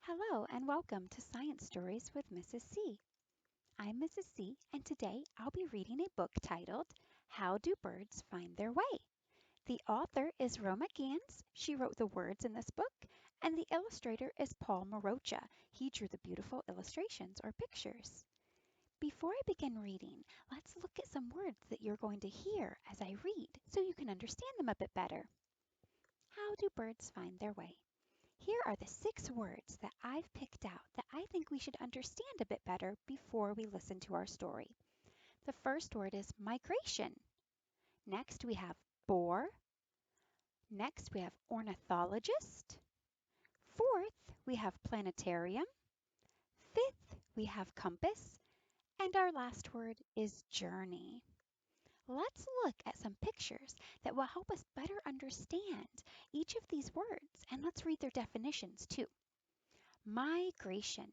Hello and welcome to Science Stories with Mrs. C. I'm Mrs. C, and today I'll be reading a book titled How Do Birds Find Their Way? The author is Roma Gans. She wrote the words in this book, and the illustrator is Paul Marocha. He drew the beautiful illustrations or pictures. Before I begin reading, let's look at some words that you're going to hear as I read so you can understand them a bit better. How do birds find their way? Here are the 6 words that I've picked out that I think we should understand a bit better before we listen to our story. The first word is migration. Next we have boar. Next we have ornithologist. Fourth, we have planetarium. Fifth, we have compass. And our last word is journey. Let's look at some pictures that will help us better understand each of these words, and let's read their definitions too. Migration.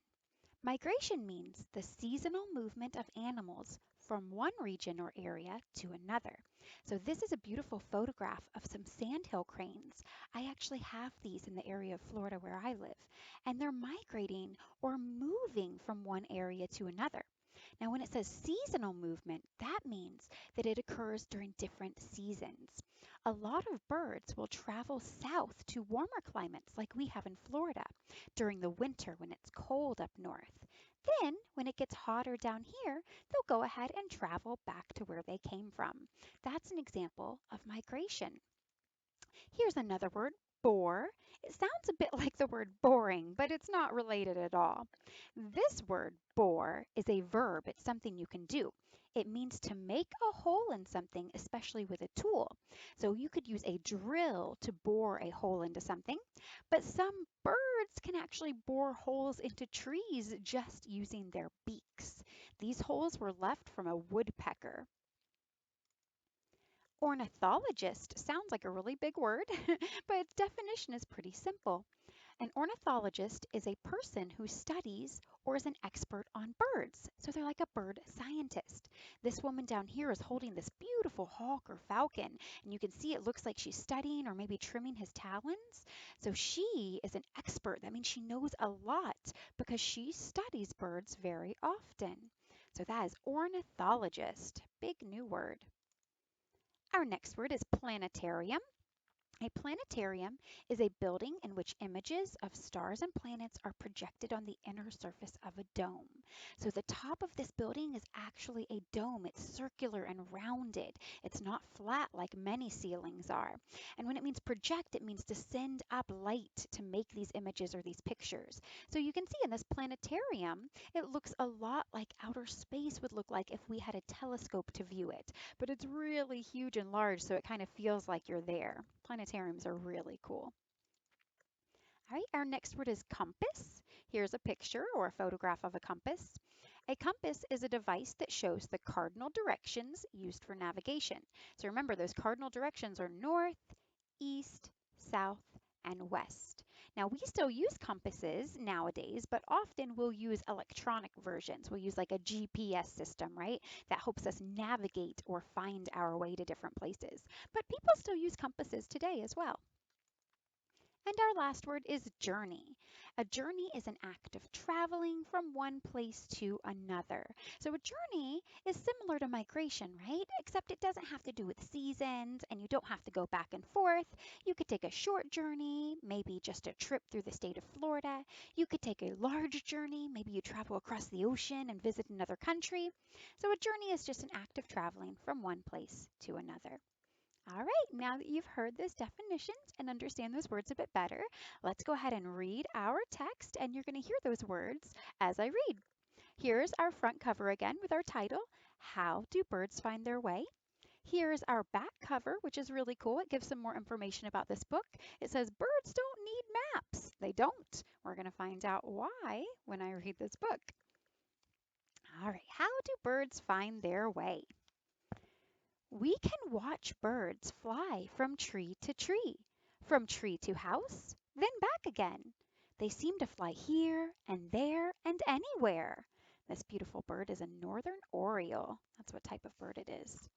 Migration means the seasonal movement of animals from one region or area to another. So this is a beautiful photograph of some sandhill cranes. I actually have these in the area of Florida where I live, and they're migrating or moving from one area to another. Now, when it says seasonal movement, that means that it occurs during different seasons. A lot of birds will travel south to warmer climates like we have in Florida during the winter when it's cold up north. Then, when it gets hotter down here, they'll go ahead and travel back to where they came from. That's an example of migration. Here's another word, bore. It sounds a bit like the word boring, but it's not related at all. This word, bore, is a verb. It's something you can do. It means to make a hole in something, especially with a tool. So you could use a drill to bore a hole into something, but some birds can actually bore holes into trees just using their beaks. These holes were left from a woodpecker. Ornithologist sounds like a really big word, but its definition is pretty simple. An ornithologist is a person who studies or is an expert on birds. So they're like a bird scientist. This woman down here is holding this beautiful hawk or falcon, and you can see it looks like she's studying or maybe trimming his talons. So she is an expert. That means she knows a lot because she studies birds very often. So that is ornithologist. Big new word. Our next word is planetarium. A planetarium is a building in which images of stars and planets are projected on the inner surface of a dome. So the top of this building is actually a dome. It's circular and rounded. It's not flat like many ceilings are. And when it means project, it means to send up light to make these images or these pictures. So you can see in this planetarium, it looks a lot like outer space would look like if we had a telescope to view it. But it's really huge and large, so it kind of feels like you're there. Planetariums are really cool. All right, our next word is compass. Here's a picture or a photograph of a compass. A compass is a device that shows the cardinal directions used for navigation. So remember, those cardinal directions are north, east, south, and west. Now, we still use compasses nowadays, but often we'll use electronic versions. We'll use like a GPS system, right? That helps us navigate or find our way to different places. But people still use compasses today as well. And our last word is journey. A journey is an act of traveling from one place to another. So a journey is similar to migration, right? Except it doesn't have to do with seasons and you don't have to go back and forth. You could take a short journey, maybe just a trip through the state of Florida. You could take a large journey, maybe you travel across the ocean and visit another country. So a journey is just an act of traveling from one place to another. All right, now that you've heard those definitions and understand those words a bit better, let's go ahead and read our text, and you're going to hear those words as I read. Here's our front cover again with our title, How Do Birds Find Their Way? Here's our back cover, which is really cool. It gives some more information about this book. It says, birds don't need maps. They don't. We're going to find out why when I read this book. All right, how do birds find their way? We can watch birds fly from tree to tree, from tree to house, then back again. They seem to fly here and there and anywhere. This beautiful bird is a northern oriole. That's what type of bird it is.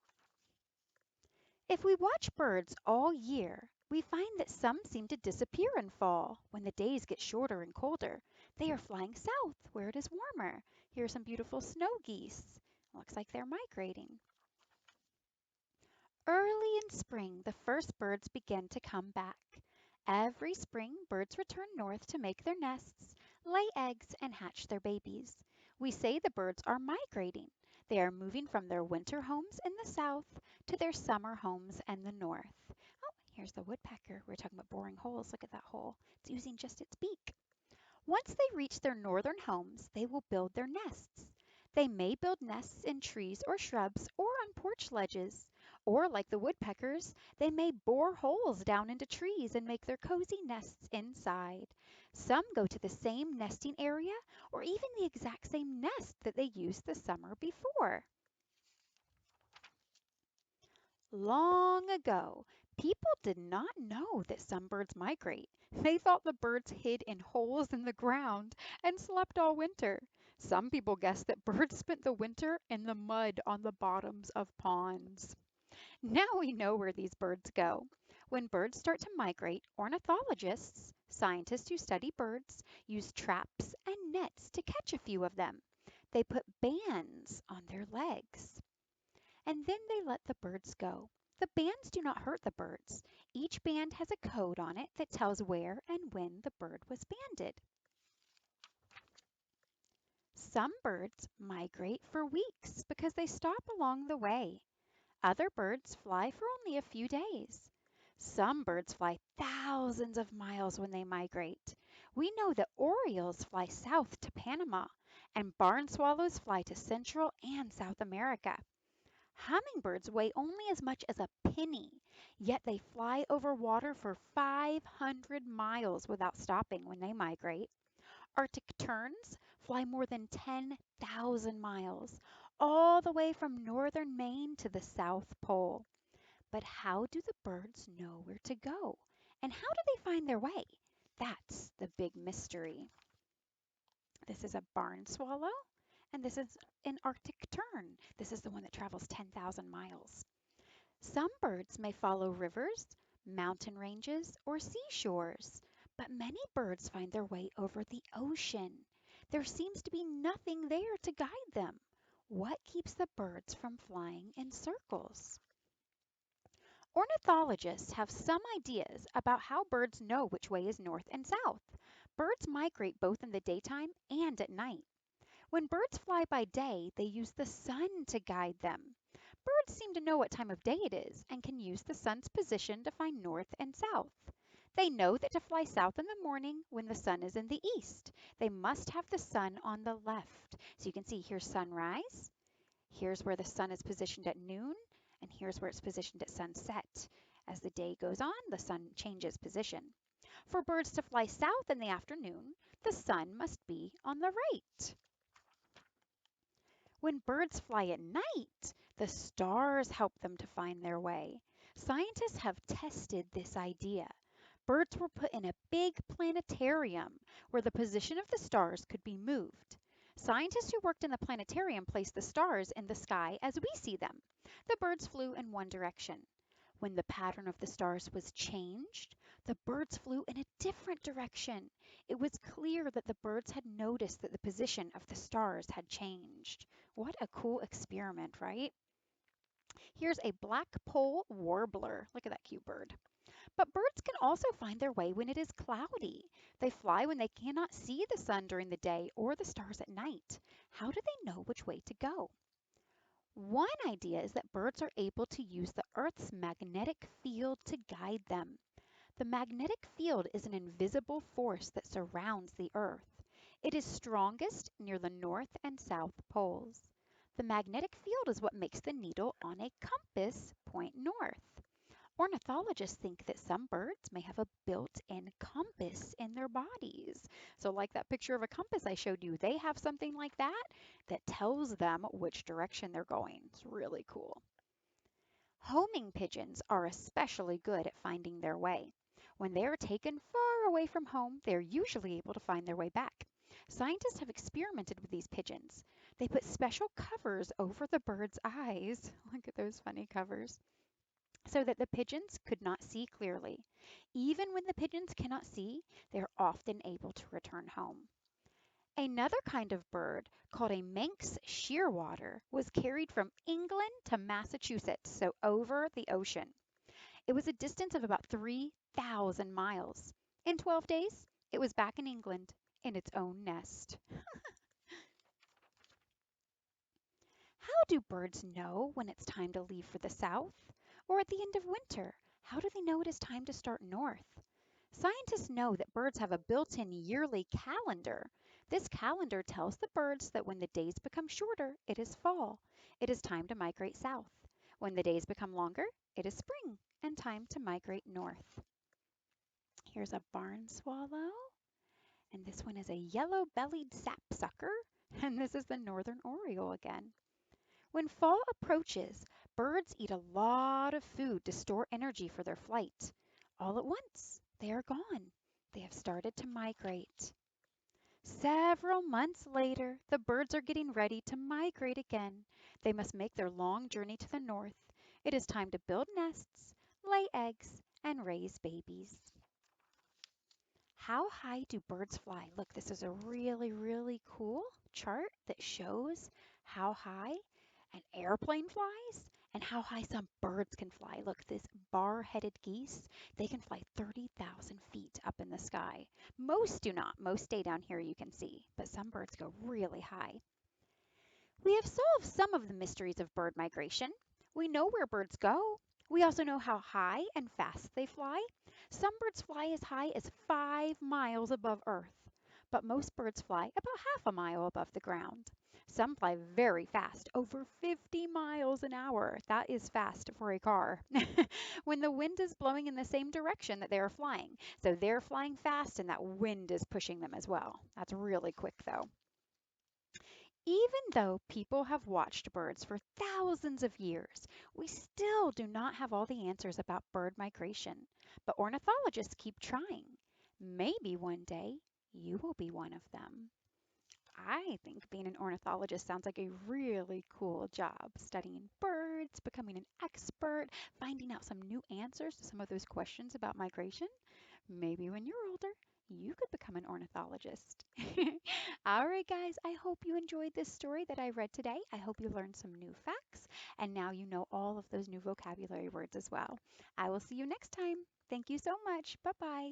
If we watch birds all year, We find that some seem to disappear in fall when the days get shorter and colder. They are flying south where it is warmer. Here are some beautiful snow geese. Looks like they're migrating. Early in spring, the first birds begin to come back. Every spring, birds return north to make their nests, lay eggs, and hatch their babies. We say the birds are migrating. They are moving from their winter homes in the south to their summer homes in the north. Oh, here's the woodpecker. We're talking about boring holes. Look at that hole. It's using just its beak. Once they reach their northern homes, they will build their nests. They may build nests in trees or shrubs or on porch ledges. Or, like the woodpeckers, they may bore holes down into trees and make their cozy nests inside. Some go to the same nesting area or even the exact same nest that they used the summer before. Long ago, people did not know that some birds migrate. They thought the birds hid in holes in the ground and slept all winter. Some people guessed that birds spent the winter in the mud on the bottoms of ponds. Now we know where these birds go. When birds start to migrate, ornithologists, scientists who study birds, use traps and nets to catch a few of them. They put bands on their legs and then they let the birds go. The bands do not hurt the birds. Each band has a code on it that tells where and when the bird was banded. Some birds migrate for weeks because they stop along the way. Other birds fly for only a few days. Some birds fly thousands of miles when they migrate. We know that orioles fly south to Panama, and barn swallows fly to Central and South America. Hummingbirds weigh only as much as a penny, yet they fly over water for 500 miles without stopping when they migrate. Arctic terns fly more than 10,000 miles, all the way from northern Maine to the South Pole. But how do the birds know where to go? And how do they find their way? That's the big mystery. This is a barn swallow, and this is an Arctic tern. This is the one that travels 10,000 miles. Some birds may follow rivers, mountain ranges, or seashores, but many birds find their way over the ocean. There seems to be nothing there to guide them. What keeps the birds from flying in circles? Ornithologists have some ideas about how birds know which way is north and south. Birds migrate both in the daytime and at night. When birds fly by day, they use the sun to guide them. Birds seem to know what time of day it is and can use the sun's position to find north and south. They know that to fly south in the morning when the sun is in the east, they must have the sun on the left. So you can see here's sunrise, here's where the sun is positioned at noon, and here's where it's positioned at sunset. As the day goes on, the sun changes position. For birds to fly south in the afternoon, the sun must be on the right. When birds fly at night, the stars help them to find their way. Scientists have tested this idea. Birds were put in a big planetarium where the position of the stars could be moved. Scientists who worked in the planetarium placed the stars in the sky as we see them. The birds flew in one direction. When the pattern of the stars was changed, the birds flew in a different direction. It was clear that the birds had noticed that the position of the stars had changed. What a cool experiment, right? Here's a black-poll warbler. Look at that cute bird. But birds can also find their way when it is cloudy. They fly when they cannot see the sun during the day or the stars at night. How do they know which way to go? One idea is that birds are able to use the Earth's magnetic field to guide them. The magnetic field is an invisible force that surrounds the Earth. It is strongest near the North and South poles. The magnetic field is what makes the needle on a compass point north. Ornithologists think that some birds may have a built-in compass in their bodies. So like that picture of a compass I showed you, they have something like that that tells them which direction they're going. It's really cool. Homing pigeons are especially good at finding their way. When they are taken far away from home, they are usually able to find their way back. Scientists have experimented with these pigeons. They put special covers over the bird's eyes. Look at those funny covers. so that the pigeons could not see clearly. Even when the pigeons cannot see, they are often able to return home. Another kind of bird, called a Manx shearwater, was carried from England to Massachusetts, so over the ocean. It was a distance of about 3,000 miles. In 12 days, it was back in England in its own nest. How do birds know when it's time to leave for the south? Or at the end of winter, how do they know it is time to start north? Scientists know that birds have a built in yearly calendar. This calendar tells the birds that when the days become shorter, it is fall. It is time to migrate south. When the days become longer, it is spring and time to migrate north. Here's a barn swallow, and this one is a yellow-bellied sapsucker, and this is the northern oriole again. When fall approaches, birds eat a lot of food to store energy for their flight. All at once, they are gone. They have started to migrate. Several months later, the birds are getting ready to migrate again. They must make their long journey to the north. It is time to build nests, lay eggs, and raise babies. How high do birds fly? Look, this is a really cool chart that shows how high an airplane flies and how high some birds can fly. Look, this bar-headed geese, they can fly 30,000 feet up in the sky. Most do not. Most stay down here, you can see, but some birds go really high. We have solved some of the mysteries of bird migration. We know where birds go. We also know how high and fast they fly. Some birds fly as high as 5 miles above Earth, but most birds fly about half a mile above the ground. Some fly very fast, over 50 miles an hour. That is fast for a car. When the wind is blowing in the same direction that they are flying. So they're flying fast and that wind is pushing them as well. That's really quick though. Even though people have watched birds for thousands of years, we still do not have all the answers about bird migration. But ornithologists keep trying. Maybe one day you will be one of them. I think being an ornithologist sounds like a really cool job, studying birds, becoming an expert, finding out some new answers to some of those questions about migration. Maybe when you're older, you could become an ornithologist. All right, guys, I hope you enjoyed this story that I read today. I hope you learned some new facts, and now you know all of those new vocabulary words as well. I will see you next time. Thank you so much. Bye bye.